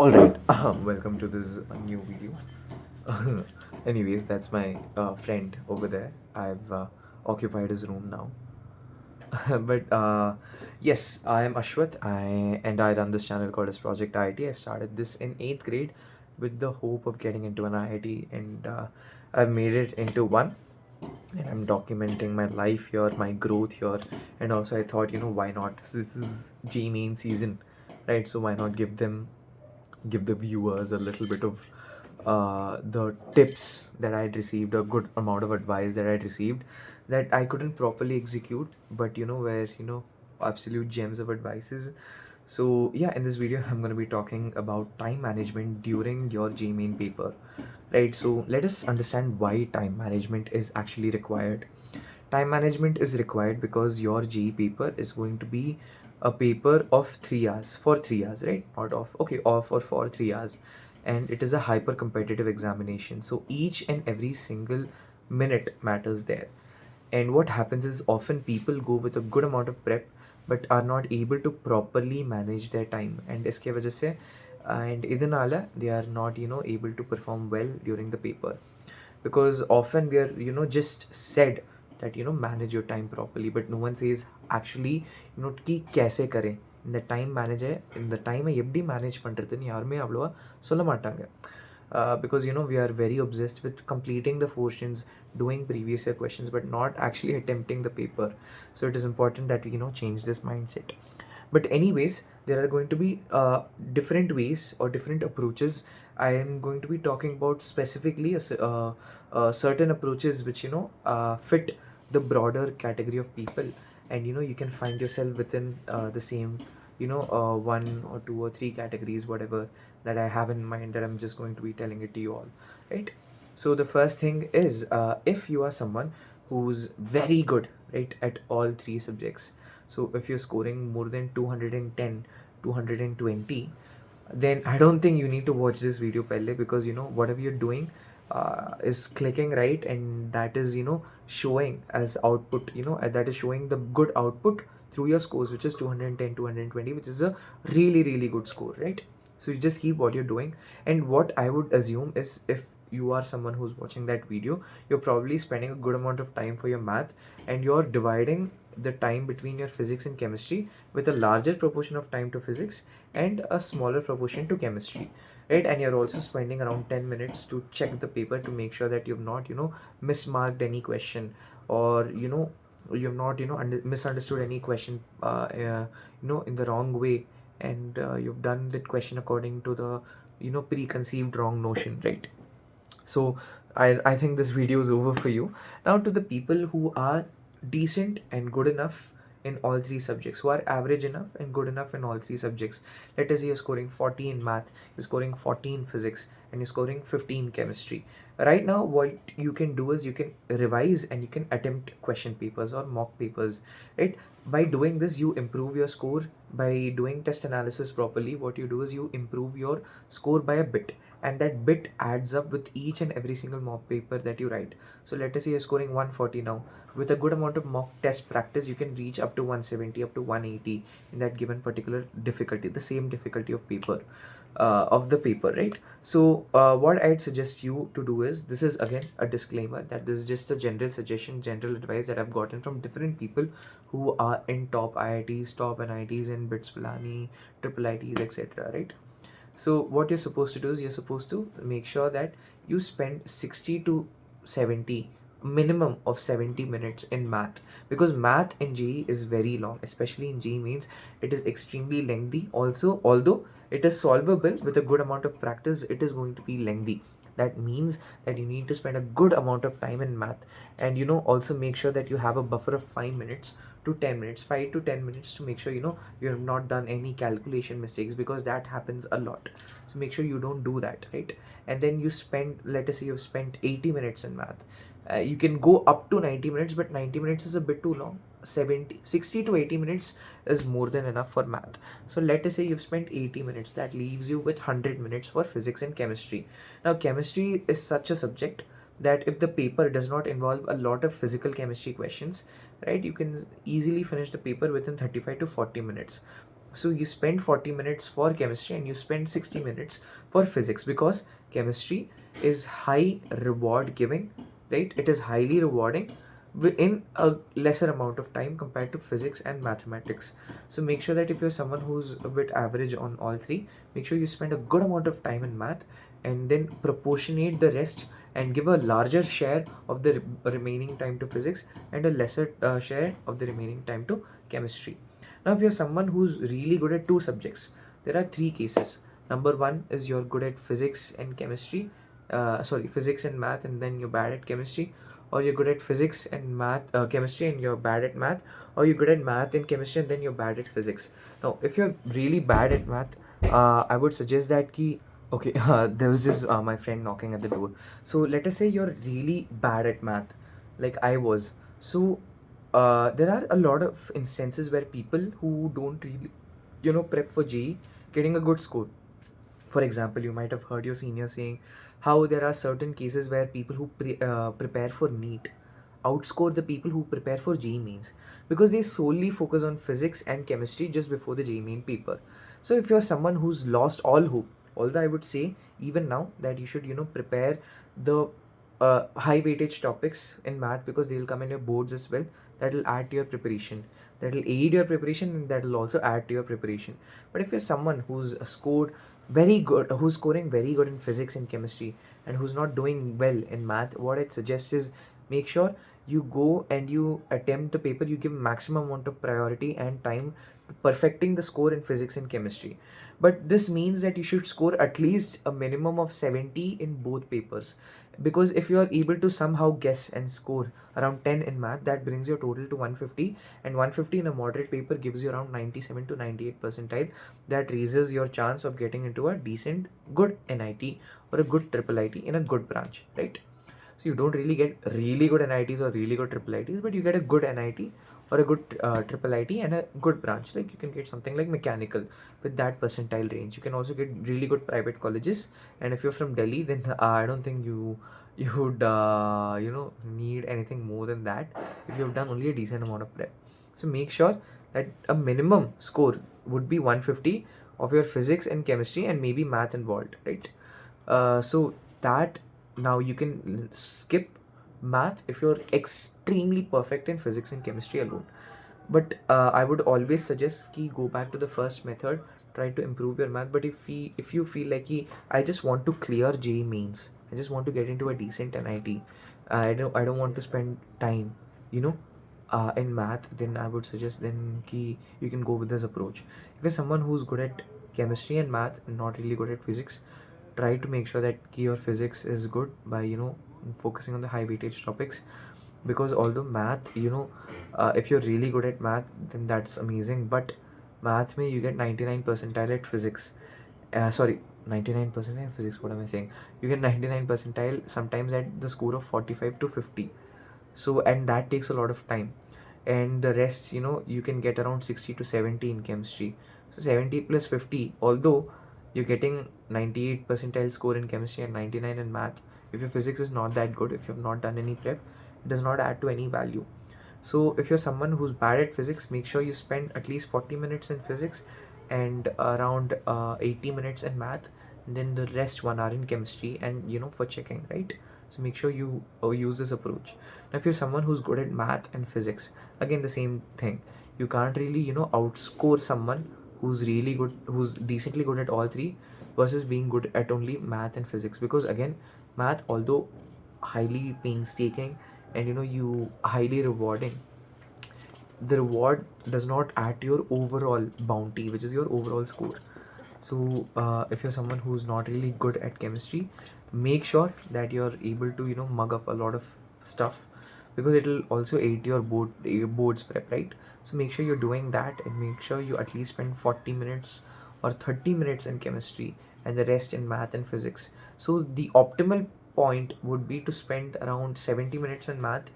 All right, welcome to this new video. Anyways, that's my friend over there. I've occupied his room now. But yes, I am Ashwath. I run this channel called as Project IIT. I started this in eighth grade with the hope of getting into an IIT, and I've made it into one. And I'm documenting my life here, my growth here, and also I thought, why not? This is JEE main season, right? So why not give the viewers a little bit of the tips that I'd received, a good amount of advice that I'd received that I couldn't properly execute, but where absolute gems of advices. So yeah, in this video, I'm going to be talking about time management during your G main paper, right? So let us understand why time management is actually required. Time management is required because your JEE paper is going to be a paper of 3 hours for 3 hours, right? Not of, okay, off or for 3 hours. And it is a hyper competitive examination. So each and every single minute matters there. And what happens is often people go with a good amount of prep but are not able to properly manage their time. And iske wajah se and idhanala they are not able to perform well during the paper, because often we are just said that manage your time properly, but no one says actually ki kaise kare in the time manager in the time எப்படி manage பண்ணுறதுன்னு யாருமே அவ்வளோவா சொல்ல மாட்டாங்க. Because we are very obsessed with completing the portions, doing previous year questions, but not actually attempting the paper. So it is important that we change this mindset. But anyways, there are going to be different ways or different approaches. I am going to be talking about specifically certain approaches which fit the broader category of people, and you can find yourself within the same one or two or three categories, whatever that I have in mind, that I'm just going to be telling it to you all, right? So the first thing is, if you are someone who's very good, right, at all three subjects. So if you're scoring more than 210, 220, then I don't think you need to watch this video pehle, because whatever you're doing is clicking right, and that is showing as output, that is showing the good output through your scores, which is 210, 220, which is a really really good score, right? So you just keep what you're doing. And what I would assume is, if you are someone who's watching that video, you're probably spending a good amount of time for your math, and you're dividing the time between your physics and chemistry with a larger proportion of time to physics and a smaller proportion to chemistry, right? And you're also spending around 10 minutes to check the paper to make sure that you've not mismarked any question, or you've not misunderstood any question in the wrong way, and you've done that question according to the preconceived wrong notion, right? So I think this video is over for you. Now, to the people who are decent and good enough in all three subjects, who are average enough and good enough in all three subjects. Let us say you're scoring 40 in math, you're scoring 40 in physics, and you're scoring 15 in chemistry. Right now, what you can do is you can revise and you can attempt question papers or mock papers, right? By doing this, you improve your score. By doing test analysis properly, what you do is you improve your score by a bit, and that bit adds up with each and every single mock paper that you write. So let us say you're scoring 140 now. With a good amount of mock test practice, you can reach up to 170, up to 180 in that given particular difficulty, the same difficulty of paper, of the paper, right? So what I'd suggest you to do is, this is again a disclaimer that this is just a general suggestion, general advice that I've gotten from different people who are in top IITs, top NITs, in BITS Pilani, triple ITs, etc., right? So what you're supposed to do is, you're supposed to make sure that you spend 60 to 70, minimum of 70 minutes in math, because math in JEE is very long, especially in JEE means it is extremely lengthy. Also, although it is solvable with a good amount of practice, it is going to be lengthy. That means that you need to spend a good amount of time in math, and also make sure that you have a buffer of 5 minutes to 10 minutes, 5 to 10 minutes, to make sure you have not done any calculation mistakes, because that happens a lot. So make sure you don't do that, right? And then you spend, let us say you've spent 80 minutes in math. You can go up to 90 minutes, but 90 minutes is a bit too long. 60 to 80 minutes is more than enough for math. So let us say you've spent 80 minutes, that leaves you with 100 minutes for physics and chemistry. Now, chemistry is such a subject that if the paper does not involve a lot of physical chemistry questions, right, you can easily finish the paper within 35 to 40 minutes. So you spend 40 minutes for chemistry and you spend 60 minutes for physics, because chemistry is high reward giving, right? It is highly rewarding in a lesser amount of time compared to physics and mathematics. So make sure that if you're someone who's a bit average on all three, make sure you spend a good amount of time in math and then proportionate the rest and give a larger share of the remaining time to physics and a lesser share of the remaining time to chemistry. Now, if you're someone who's really good at two subjects, there are three cases. Number one is you're good at physics and chemistry, physics and math, and then you're bad at chemistry, or you're good at physics and chemistry, and you're bad at math, or you're good at math and chemistry, and then you're bad at physics. Now, if you're really bad at math, I would suggest that ki okay, there was just my friend knocking at the door. So let us say you're really bad at math, like I was. So there are a lot of instances where people who don't really, prep for JEE getting a good score. For example, you might have heard your senior saying how there are certain cases where people who prepare for NEET outscore the people who prepare for JEE mains, because they solely focus on physics and chemistry just before the JEE main paper. So if you're someone who's lost all hope, although I would say even now that you should prepare the high weightage topics in math, because they will come in your boards as well. That will add to your preparation, that will aid your preparation, and that will also add to your preparation. But if you're someone who's scored very good, who's scoring very good in physics and chemistry, and who's not doing well in math, what I'd suggest is make sure you go and you attempt the paper, you give maximum amount of priority and time to perfecting the score in physics and chemistry. But this means that you should score at least a minimum of 70 in both papers, because if you are able to somehow guess and score around 10 in math, that brings your total to 150, and 150 in a moderate paper gives you around 97 to 98 percentile. That raises your chance of getting into a decent good NIT or a good triple IT in a good branch, right? So you don't really get really good NITs or really good triple ITs, but you get a good NIT or a good triple IT and a good branch. Like you can get something like mechanical with that percentile range. You can also get really good private colleges. And if you're from Delhi, then I don't think you would need anything more than that if you've done only a decent amount of prep. So make sure that a minimum score would be 150 of your physics and chemistry and maybe math involved, right? So that now you can skip math if you're extremely perfect in physics and chemistry alone. But I would always suggest ki go back to the first method, try to improve your math. But if you feel like ki, I just want to clear JEE mains, I just want to get into a decent NIT, I don't want to spend time, you know, in math, then I would suggest then ki you can go with this approach. If you're someone who's good at chemistry and math and not really good at physics, try to make sure that your physics is good by focusing on the high weightage topics, because although math, if you're really good at math, then that's amazing. But math may you get 99 percentile at physics, sorry, 99 percentile in physics, what am I saying, you get 99 percentile sometimes at the score of 45 to 50. So and that takes a lot of time, and the rest, you can get around 60 to 70 in chemistry. So 70 plus 50, although you're getting 98 percentile score in chemistry and 99 in math, if your physics is not that good, if you've not done any prep, it does not add to any value. So if you're someone who's bad at physics, make sure you spend at least 40 minutes in physics and around 80 minutes in math, and then the rest 1 hour in chemistry and for checking, right? So make sure you use this approach. Now if you're someone who's good at math and physics, again the same thing. You can't really outscore someone who's really good, who's decently good at all three, versus being good at only math and physics, because again, math, although highly painstaking and you highly rewarding, the reward does not add to your overall bounty, which is your overall score. So if you're someone who's not really good at chemistry, make sure that you're able to mug up a lot of stuff, because it'll also aid your boards prep, right? So make sure you're doing that, and make sure you at least spend 40 minutes or 30 minutes in chemistry and the rest in math and physics. So the optimal point would be to spend around 70 minutes in math,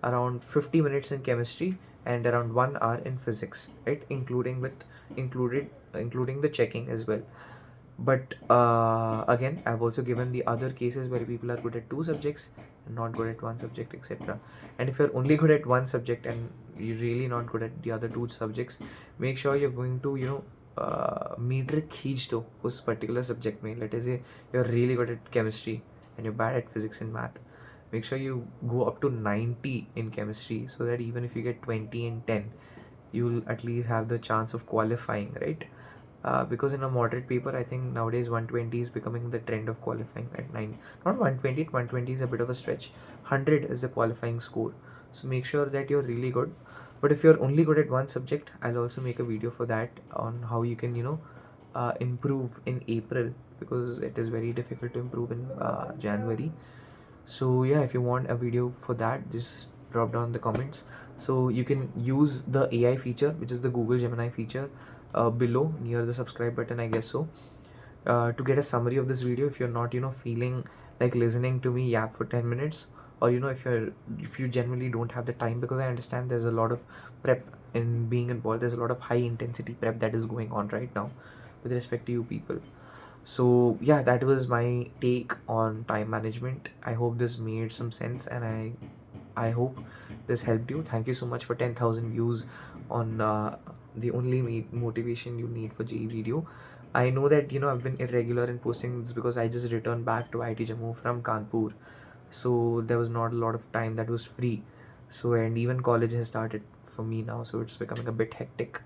around 50 minutes in chemistry, and around 1 hour in physics, right? Including the checking as well. But again, I've also given the other cases where people are good at two subjects and not good at one subject, etc. And if you're only good at one subject and you're really not good at the other two subjects, make sure you're going to meter खींच दो उस particular subject में. Let us say you're really good at chemistry and you're bad at physics and math. Make sure you go up to 90 in chemistry, so that even if you get 20 and 10, you'll at least have the chance of qualifying, right? Because in a moderate paper, I think nowadays 120 is becoming the trend of qualifying at 9. Not 120, 120 is a bit of a stretch. 100 is the qualifying score. So make sure that you're really good. But if you're only good at one subject, I'll also make a video for that on how you can, improve in April, because it is very difficult to improve in January. So yeah, if you want a video for that, just drop down in the comments. So you can use the AI feature, which is the Google Gemini feature, below near the subscribe button, I guess so, to get a summary of this video. If you're not feeling like listening to me yap for 10 minutes, or if you generally don't have the time, because I understand there's a lot of prep in being involved. There's a lot of high intensity prep that is going on right now with respect to you people. So yeah, that was my take on time management. I hope this made some sense, and I hope this helped you. Thank you so much for 10,000 views on the only motivation you need for JE video. I know that I've been irregular in posting this because I just returned back to IT Jammu from Kanpur, so there was not a lot of time that was free. So, and even college has started for me now, so it's becoming a bit hectic.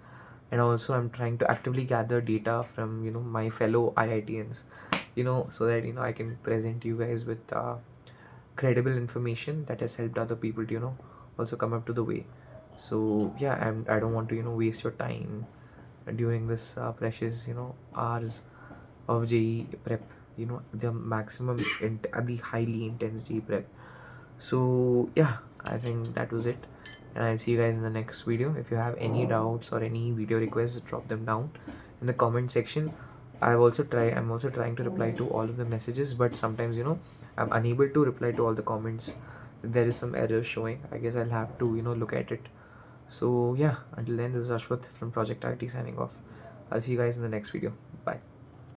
And also I'm trying to actively gather data from my fellow IITians, so that I can present you guys with credible information that has helped other people to also come up to the way. So yeah, I don't want to waste your time during this precious hours of JE prep, the maximum the highly intense JE prep. So yeah, I think that was it, and I'll see you guys in the next video. If you have any doubts or any video requests, drop them down in the comment section. I'm also trying to reply to all of the messages, but sometimes I'm unable to reply to all the comments. There is some error showing. I guess I'll have to look at it. So yeah, until then, this is Ashwath from Project IT signing off. I'll see you guys in the next video. Bye.